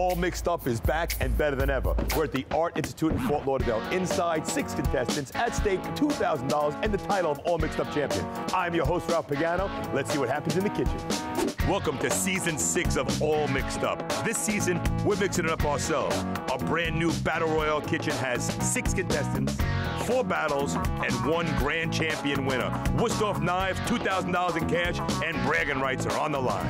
All Mixed Up is back and better than ever. We're at the Art Institute in Fort Lauderdale. Inside, 6 contestants, at stake $2,000 and the title of All Mixed Up champion. I'm your host, Ralph Pagano. Let's see what happens in the kitchen. Welcome to Season 6 of All Mixed Up. This season, we're mixing it up ourselves. Our brand new Battle Royale kitchen has 6 contestants, 4 battles, and 1 grand champion winner. Wussed-off knives, $2,000 in cash, and bragging rights are on the line.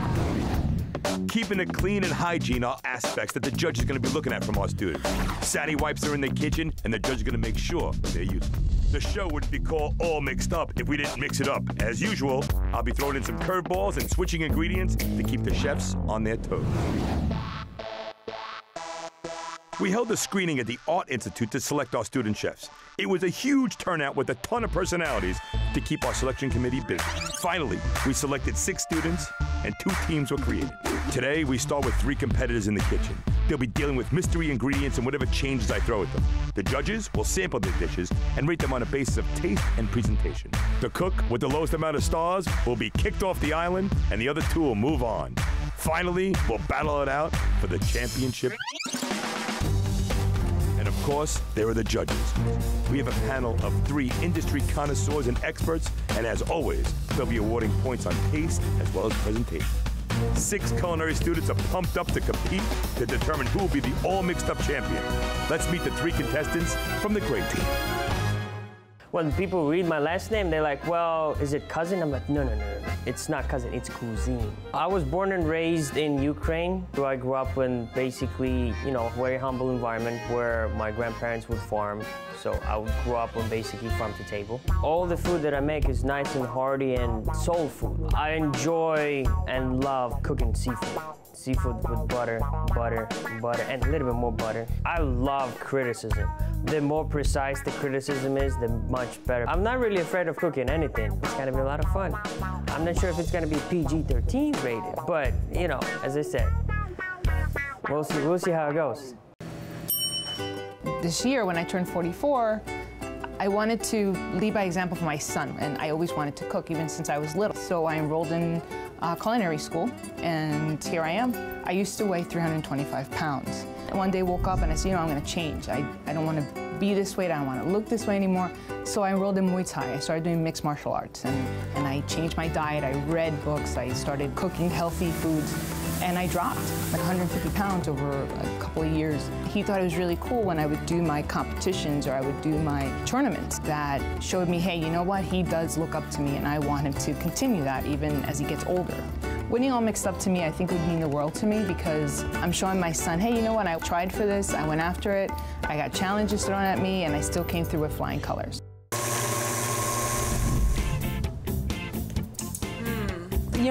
Keeping it clean and hygiene are aspects that the judge is going to be looking at from our students. Sandy wipes are in the kitchen, and the judge is going to make sure they're used. The show wouldn't be called All Mixed Up if we didn't mix it up. As usual, I'll be throwing in some curveballs and switching ingredients to keep the chefs on their toes. We held a screening at the Art Institute to select our student chefs. It was a huge turnout with a ton of personalities to keep our selection committee busy. Finally, we selected 6 students and 2 teams were created. Today, we start with 3 competitors in the kitchen. They'll be dealing with mystery ingredients and whatever changes I throw at them. The judges will sample their dishes and rate them on a basis of taste and presentation. The cook with the lowest amount of stars will be kicked off the island and the other 2 will move on. Finally, we'll battle it out for the championship. And of course, there are the judges. We have a panel of 3 industry connoisseurs and experts, and as always, they'll be awarding points on taste as well as presentation. 6 culinary students are pumped up to compete to determine who will be the All Mixed Up champion. Let's meet the 3 contestants from the great team. When people read my last name, they're like, well, is it cousin? I'm like, no. It's not cousin, it's cuisine. I was born and raised in Ukraine. So I grew up in basically, very humble environment where my grandparents would farm. So I would grow up on basically farm to table. All the food that I make is nice and hearty and soul food. I enjoy and love cooking seafood. Seafood with butter, and a little bit more butter. I love criticism. The more precise the criticism is, the much better. I'm not really afraid of cooking anything. It's gonna be a lot of fun. I'm not sure if it's gonna be PG-13 rated, but as I said, we'll see how it goes. This year, when I turned 44, I wanted to lead by example for my son, and I always wanted to cook, even since I was little. So I enrolled in culinary school, and here I am. I used to weigh 325 pounds. And one day woke up and I said, I'm gonna change. I don't wanna be this way, I don't wanna look this way anymore. So I enrolled in Muay Thai. I started doing mixed martial arts, and I changed my diet. I read books, I started cooking healthy foods, and I dropped like 150 pounds over a couple of years. He thought it was really cool when I would do my competitions or I would do my tournaments that showed me, hey, you know what? He does look up to me, and I want him to continue that even as he gets older. Winning All Mixed Up to me, I think, would mean the world to me, because I'm showing my son, hey, you know what? I tried for this, I went after it, I got challenges thrown at me, and I still came through with flying colors.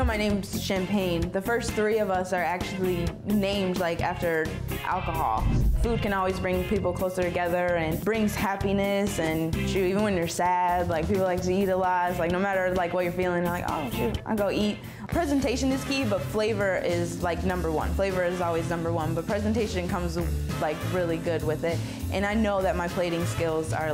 My name's Champagne. The first 3 of us are actually named after alcohol. Food can always bring people closer together and brings happiness, and shoot, even when you're sad, people like to eat a lot. It's no matter what you're feeling, you're like, oh shoot, I'll go eat. Presentation is key, but flavor is number 1. Flavor is always number 1, but presentation comes really good with it. And I know that my plating skills are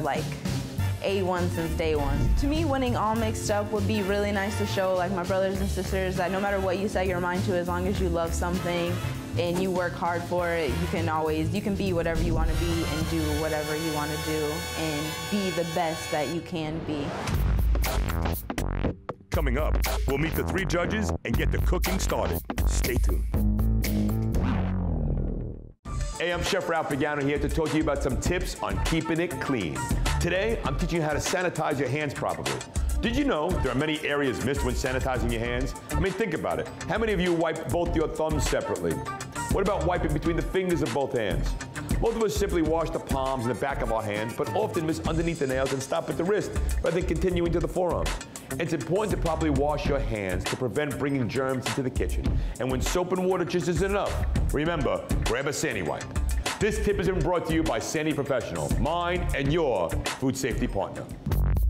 A1 since day 1. To me, winning All Mixed Up would be really nice to show my brothers and sisters that no matter what you set your mind to, as long as you love something and you work hard for it, you can be whatever you want to be and do whatever you want to do and be the best that you can be. Coming up, we'll meet the 3 judges and get the cooking started. Stay tuned. Hey, I'm Chef Ralph Pagano here to talk to you about some tips on keeping it clean. Today, I'm teaching you how to sanitize your hands properly. Did you know there are many areas missed when sanitizing your hands? I mean, think about it. How many of you wipe both your thumbs separately? What about wiping between the fingers of both hands? Most of us simply wash the palms and the back of our hands, but often miss underneath the nails and stop at the wrist rather than continuing to the forearms. It's important to properly wash your hands to prevent bringing germs into the kitchen. And when soap and water just isn't enough, remember, grab a Sandy wipe. This tip has been brought to you by Sandy Professional, mine and your food safety partner.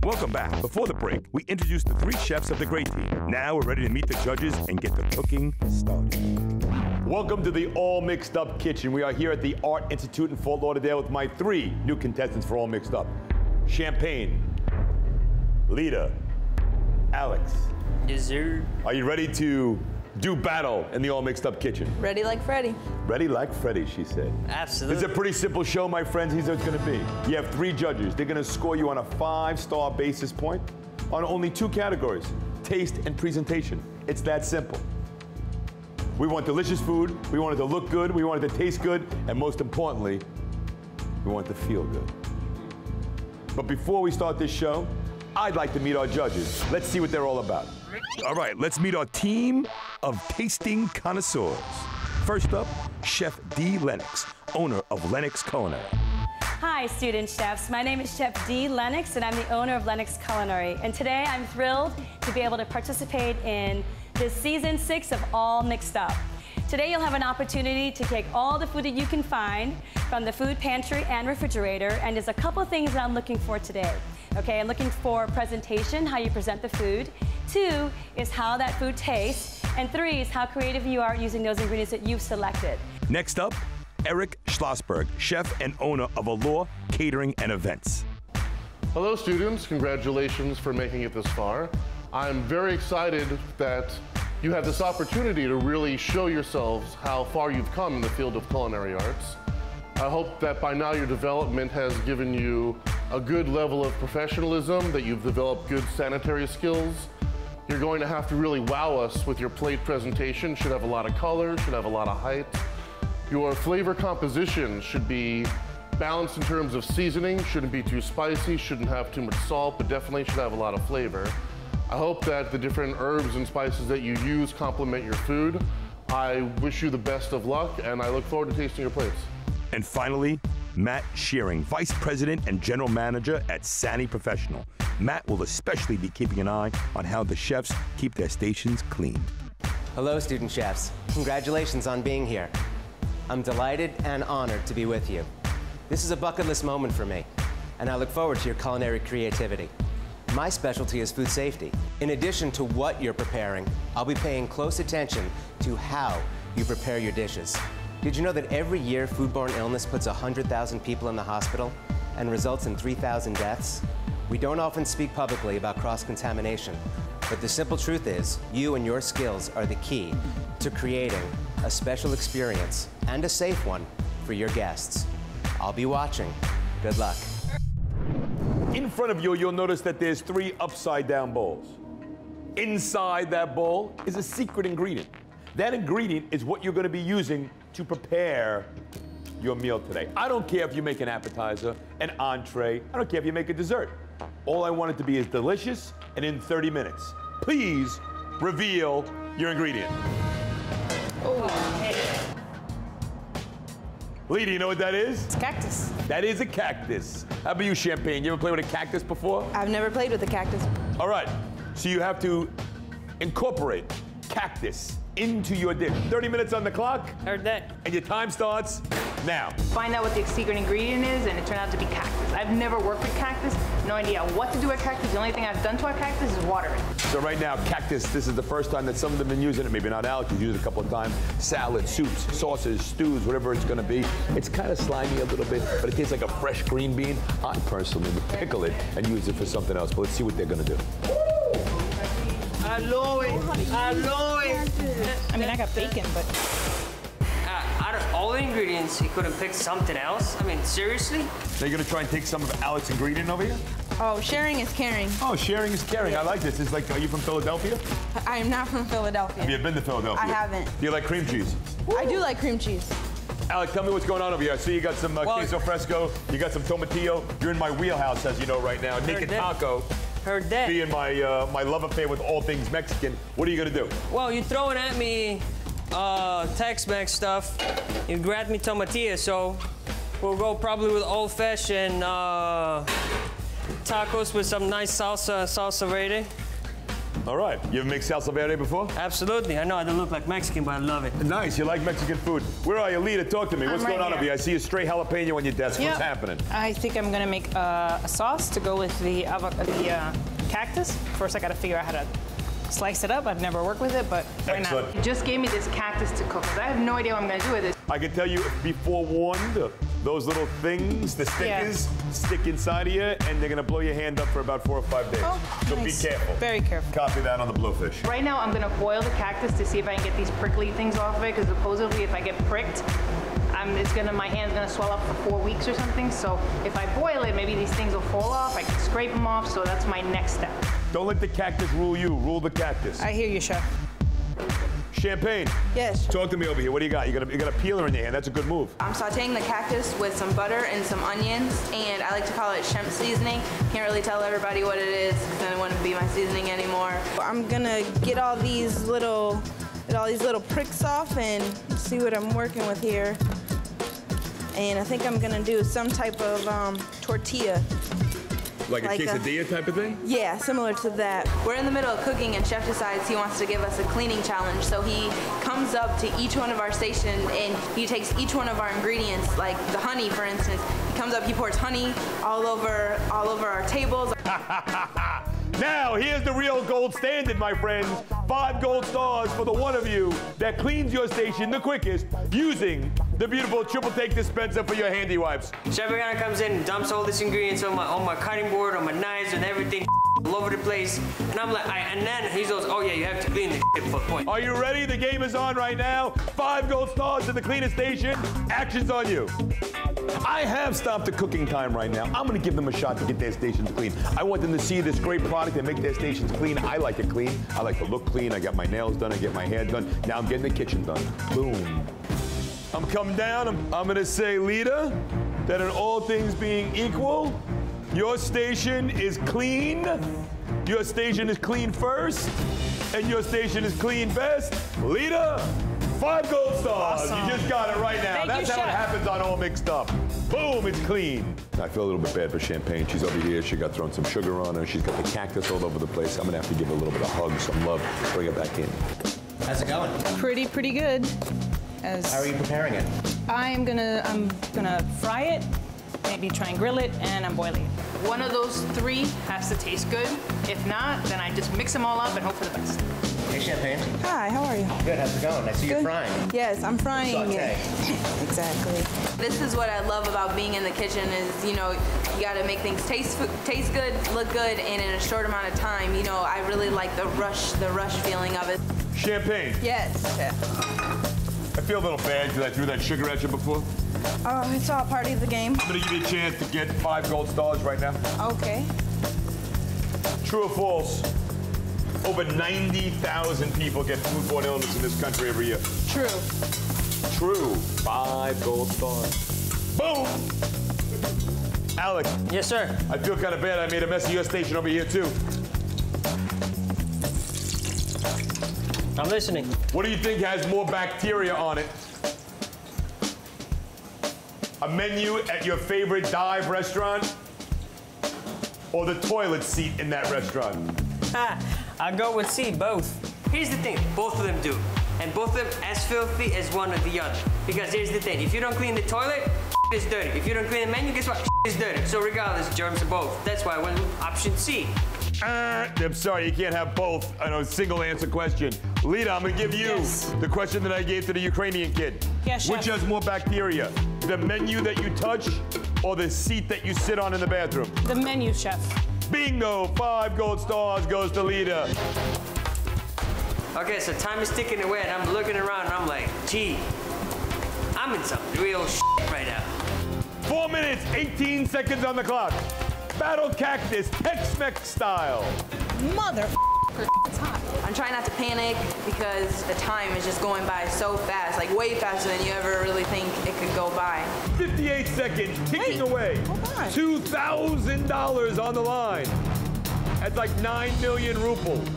Welcome back. Before the break, we introduced the 3 chefs of the great team. Now we're ready to meet the judges and get the cooking started. Welcome to the All Mixed Up kitchen. We are here at the Art Institute in Fort Lauderdale with my 3 new contestants for All Mixed Up. Champagne, Lita, Alex. Dessert. Are you ready to do battle in the all mixed up kitchen? Ready like Freddy. Ready like Freddy, she said. Absolutely. It's a pretty simple show, my friends. Here's what it's gonna be. You have 3 judges. They're gonna score you on a 5-star basis point on only 2 categories, taste and presentation. It's that simple. We want delicious food, we want it to look good, we want it to taste good, and most importantly, we want it to feel good. But before we start this show, I'd like to meet our judges. Let's see what they're all about. All right, let's meet our team of tasting connoisseurs. First up, Chef D. Lennox, owner of Lennox Culinary. Hi, student chefs. My name is Chef D. Lennox, and I'm the owner of Lennox Culinary. And today I'm thrilled to be able to participate in this season 6 of All Mixed Up. Today you'll have an opportunity to take all the food that you can find from the food pantry and refrigerator, and there's a couple things that I'm looking for today. Okay, I'm looking for presentation, how you present the food. 2 is how that food tastes. And 3 is how creative you are using those ingredients that you've selected. Next up, Eric Schlossberg, chef and owner of Allure Catering and Events. Hello students, congratulations for making it this far. I'm very excited that you have this opportunity to really show yourselves how far you've come in the field of culinary arts. I hope that by now your development has given you a good level of professionalism, that you've developed good sanitary skills. You're going to have to really wow us with your plate presentation. Should have a lot of color, should have a lot of height. Your flavor composition should be balanced in terms of seasoning, shouldn't be too spicy, shouldn't have too much salt, but definitely should have a lot of flavor. I hope that the different herbs and spices that you use complement your food. I wish you the best of luck, and I look forward to tasting your plates. And finally, Matt Shearing, Vice President and General Manager at Sani Professional. Matt will especially be keeping an eye on how the chefs keep their stations clean. Hello, student chefs. Congratulations on being here. I'm delighted and honored to be with you. This is a bucket list moment for me, and I look forward to your culinary creativity. My specialty is food safety. In addition to what you're preparing, I'll be paying close attention to how you prepare your dishes. Did you know that every year foodborne illness puts 100,000 people in the hospital and results in 3,000 deaths? We don't often speak publicly about cross-contamination, but the simple truth is you and your skills are the key to creating a special experience and a safe one for your guests. I'll be watching. Good luck. In front of you, you'll notice that there's 3 upside-down bowls. Inside that bowl is a secret ingredient. That ingredient is what you're going to be using to prepare your meal today. I don't care if you make an appetizer, an entree, I don't care if you make a dessert. All I want it to be is delicious and in 30 minutes. Please reveal your ingredient. Lee, do you know what that is? It's cactus. That is a cactus. How about you, Champagne? You ever played with a cactus before? I've never played with a cactus. All right, so you have to incorporate cactus into your dish. 30 minutes on the clock. Heard that. And your time starts now. Find out what the secret ingredient is, and it turned out to be cactus. I've never worked with cactus, no idea what to do with cactus. The only thing I've done to a cactus is water it. So right now, cactus, this is the first time that some of them have been using it. Maybe not Alex, he's used it a couple of times. Salad, soups, sauces, stews, whatever it's gonna be. It's kind of slimy a little bit, but it tastes like a fresh green bean. I personally would pickle it and use it for something else, but let's see what they're gonna do. I love it. I love it. I mean, I got bacon, but Out of all the ingredients, he couldn't pick something else? I mean, seriously? Now you're gonna try and take some of Alex's ingredient over here? Oh, sharing is caring. Oh, sharing is caring. I like this. It's like, are you from Philadelphia? I am not from Philadelphia. Have you been to Philadelphia? I haven't. Do you like cream cheese? I do like cream cheese. Alex, tell me what's going on over here. I see you got some queso fresco, you got some tomatillo. You're in my wheelhouse, as you know, right now. Naked taco. Heard that. Being my my love affair with all things Mexican, what are you gonna do? Well, you're throwing at me Tex-Mex stuff. You grabbed me tomatillo, so we'll go probably with old-fashioned tacos with some nice salsa verde. All right, you ever make salsa verde before? Absolutely. I know I don't look like Mexican, but I love it. Nice, you like Mexican food. Where are you, Lita? Talk to me. What's going on over here? I see a stray jalapeno on your desk. What's happening? I think I'm gonna make a sauce to go with the cactus. First, I gotta figure out how to slice it up. I've never worked with it, but why not? You just gave me this cactus to cook. I have no idea what I'm gonna do with it. I can tell you, be forewarned, those little things, the stickers, stick inside of you, and they're gonna blow your hand up for about 4 or 5 days. Oh, so nice. be careful. Very careful. Copy that on the blowfish. Right now, I'm gonna boil the cactus to see if I can get these prickly things off of it, because supposedly if I get pricked, my hand's gonna swell up for 4 weeks or something. So if I boil it, maybe these things will fall off. I can scrape them off, so that's my next step. Don't let the cactus rule you, rule the cactus. I hear you, Chef. Champagne. Yes. Talk to me over here. What do you got? You got a peeler in your hand. That's a good move. I'm sauteing the cactus with some butter and some onions, and I like to call it shemp seasoning. Can't really tell everybody what it is because then it wouldn't be my seasoning anymore. I'm gonna get all these little pricks off and see what I'm working with here. And I think I'm gonna do some type of tortilla. Like a quesadilla type of thing? Yeah, similar to that. We're in the middle of cooking and Chef decides he wants to give us a cleaning challenge. So he comes up to each one of our stations and he takes each one of our ingredients, like the honey, for instance. He comes up, he pours honey all over our tables. Now, here's the real gold standard, my friends. 5 gold stars for the one of you that cleans your station the quickest using the beautiful triple take dispenser for your handy wipes. Chef Pagano comes in and dumps all these ingredients on my cutting board, on my knives and everything all over the place. And I'm like, and then he goes, oh yeah, you have to clean the for point. Are you ready? The game is on right now. 5 gold stars to the cleanest station. Action's on you. I have stopped the cooking time right now. I'm gonna give them a shot to get their stations clean. I want them to see this great product and make their stations clean. I like it clean. I like to look clean. I got my nails done. I get my hair done. Now I'm getting the kitchen done. Boom. I'm coming down. I'm gonna say, Lita, that in all things being equal, your station is clean. Your station is clean first, and your station is clean best. Lita, 5 gold stars. Awesome. You just got it right now. Thank That's you, how it Chef. happens on All Mixed Up. Boom, it's clean. I feel a little bit bad for Champagne. She's over here. She got thrown some sugar on her. She's got the cactus all over the place. I'm gonna have to give her a little bit of hug, some love, bring her back in. How's it going? Pretty good. How are you preparing it? I'm gonna fry it, maybe try and grill it, and I'm boiling it. One of those 3 has to taste good. If not, then I just mix them all up and hope for the best. Hey, Champagne. Hi, how are you? Good, how's it going? I see you're frying. Yes, I'm frying Saute. it. Exactly. This is what I love about being in the kitchen is, you gotta make things taste good, look good, and in a short amount of time. I really like the rush feeling of it. Champagne. Yes, Chef. I feel a little bad because I threw that sugar at you before. It's all part of the game. I'm gonna give you a chance to get 5 gold stars right now. Okay. True or false? Over 90,000 people get foodborne illness in this country every year. True. True. 5 gold stars. Boom! Alec. Yes, sir. I feel kind of bad. I made a mess of your station over here, too. I'm listening. What do you think has more bacteria on it? A menu at your favorite dive restaurant? Or the toilet seat in that restaurant? I'll go with C, both. Here's the thing, both of them do. And both of them as filthy as one or the other. Because here's the thing, if you don't clean the toilet, is dirty. If you don't clean the menu, guess what? Is dirty. So regardless, germs are both. That's why I went with option C. I'm sorry, you can't have both. I know, single answer question. Lita, I'm gonna give you the question that I gave to the Ukrainian kid. Yes, Chef. Which has more bacteria? The menu that you touch or the seat that you sit on in the bathroom? The menu, Chef. Bingo, 5 gold stars goes to Lita. Okay, so time is ticking away and I'm looking around and I'm like, gee, I'm in some real right now. 4 minutes, 18 seconds on the clock. Battle Cactus, Tex-Mex style. Mother, it's hot. I'm trying not to panic because the time is just going by so fast, like way faster than you ever really think it could go by. 58 seconds, ticking away. Hold on. $2,000 on the line. That's like 9 million rubles.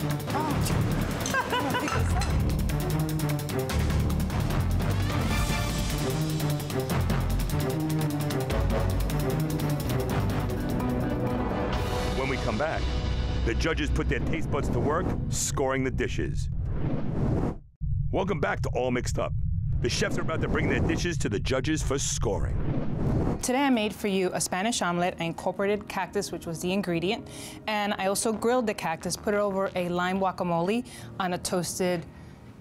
When we come back, the judges put their taste buds to work, scoring the dishes. Welcome back to All Mixed Up. The chefs are about to bring their dishes to the judges for scoring. Today I made for you a Spanish omelet. I incorporated cactus, which was the ingredient, and I also grilled the cactus, put it over a lime guacamole on a toasted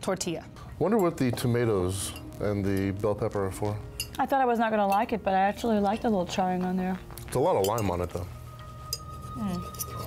tortilla. Wonder what the tomatoes and the bell pepper are for. I thought I was not gonna like it, but I actually liked the little charring on there. It's a lot of lime on it, though.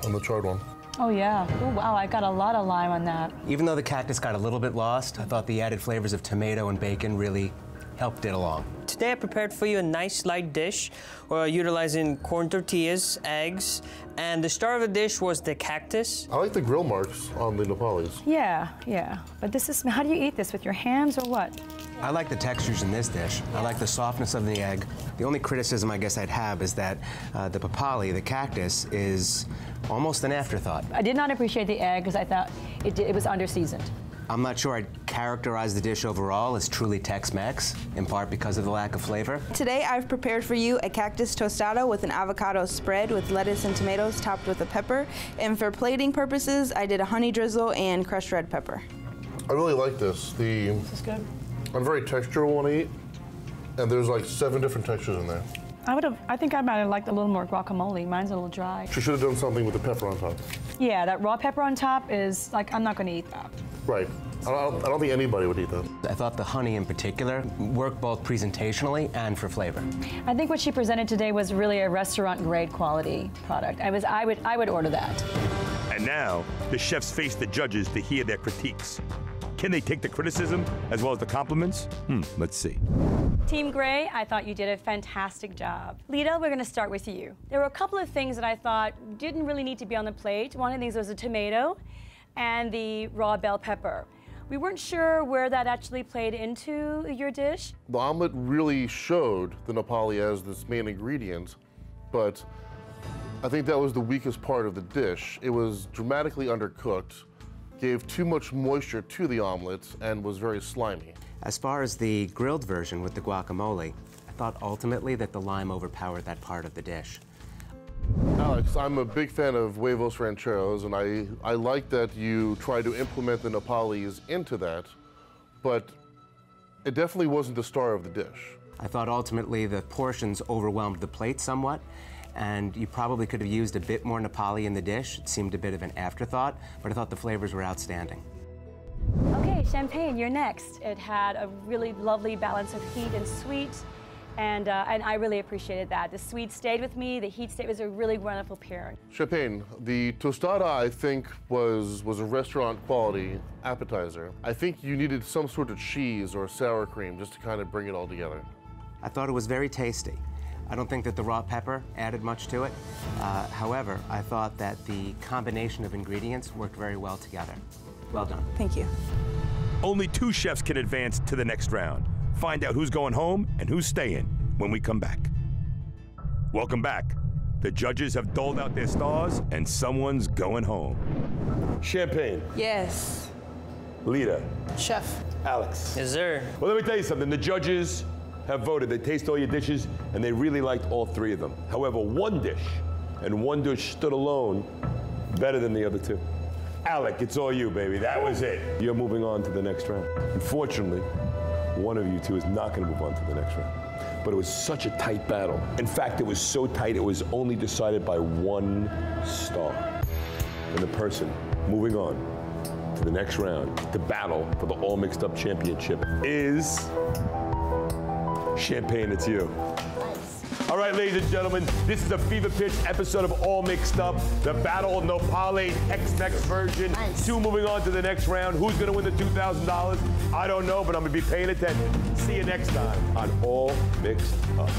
On the charred one. Oh yeah, oh wow, I got a lot of lime on that. Even though the cactus got a little bit lost, I thought the added flavors of tomato and bacon really helped it along. Today I prepared for you a nice light dish utilizing corn tortillas, eggs, and the star of the dish was the cactus. I like the grill marks on the Nepalis. Yeah, but this is, how do you eat this, with your hands or what? I like the textures in this dish. I like the softness of the egg. The only criticism I guess I'd have is that the papali, the cactus, is almost an afterthought. I did not appreciate the egg because I thought it was under-seasoned. I'm not sure I'd characterize the dish overall as truly Tex-Mex, in part because of the lack of flavor. Today I've prepared for you a cactus tostado with an avocado spread with lettuce and tomatoes topped with a pepper. And for plating purposes, I did a honey drizzle and crushed red pepper. I really like this. This is good. I'm very textural when I eat, and there's like 7 different textures in there. I think I might have liked a little more guacamole. Mine's a little dry. She should have done something with the pepper on top. Yeah, that raw pepper on top is like, I'm not gonna eat that. Right. I don't think anybody would eat that. I thought the honey in particular worked both presentationally and for flavor. I think what she presented today was really a restaurant-grade quality product. I would order that. And now, the chefs face the judges to hear their critiques. Can they take the criticism as well as the compliments? Let's see. Team Gray, I thought you did a fantastic job. Lita, we're gonna start with you. There were a couple of things that I thought didn't really need to be on the plate. One of these was a tomato and the raw bell pepper. We weren't sure where that actually played into your dish. The omelet really showed the Nepali as this main ingredient, but I think that was the weakest part of the dish. It was dramatically undercooked, gave too much moisture to the omelet, and was very slimy. As far as the grilled version with the guacamole, I thought ultimately that the lime overpowered that part of the dish. Alex, I'm a big fan of huevos rancheros, and I like that you try to implement the Nepalis into that, but it definitely wasn't the star of the dish. I thought ultimately the portions overwhelmed the plate somewhat, and you probably could have used a bit more Nepali in the dish. It seemed a bit of an afterthought, but I thought the flavors were outstanding. Okay, Champagne, you're next. It had a really lovely balance of heat and sweet, and I really appreciated that. The sweet stayed with me, the heat stayed. It was a really wonderful pairing. Champagne, the tostada, I think, was a restaurant quality appetizer. I think you needed some sort of cheese or sour cream just to kind of bring it all together. I thought it was very tasty. I don't think that the raw pepper added much to it. However, I thought that the combination of ingredients worked very well together. Well done. Thank you. Only 2 chefs can advance to the next round. Find out who's going home and who's staying when we come back. Welcome back. The judges have doled out their stars, and someone's going home. Champagne. Yes. Lita. Chef. Alex. Yes, sir. Well, let me tell you something. The judges have voted. They taste all your dishes, and they really liked all 3 of them. However, one dish stood alone better than the other 2. Alec, it's all you, baby. That was it. You're moving on to the next round. Unfortunately, one of you 2 is not going to move on to the next round. But it was such a tight battle. In fact, it was so tight, it was only decided by 1 star. And the person moving on to the next round to battle for the All Mixed Up Championship is Champagne. It's you. All right, ladies and gentlemen, this is a fever pitch episode of All Mixed Up, the Battle of Nepali Tex-Mex version. Nice. 2 moving on to the next round. Who's going to win the $2,000? I don't know, but I'm going to be paying attention. See you next time on All Mixed Up.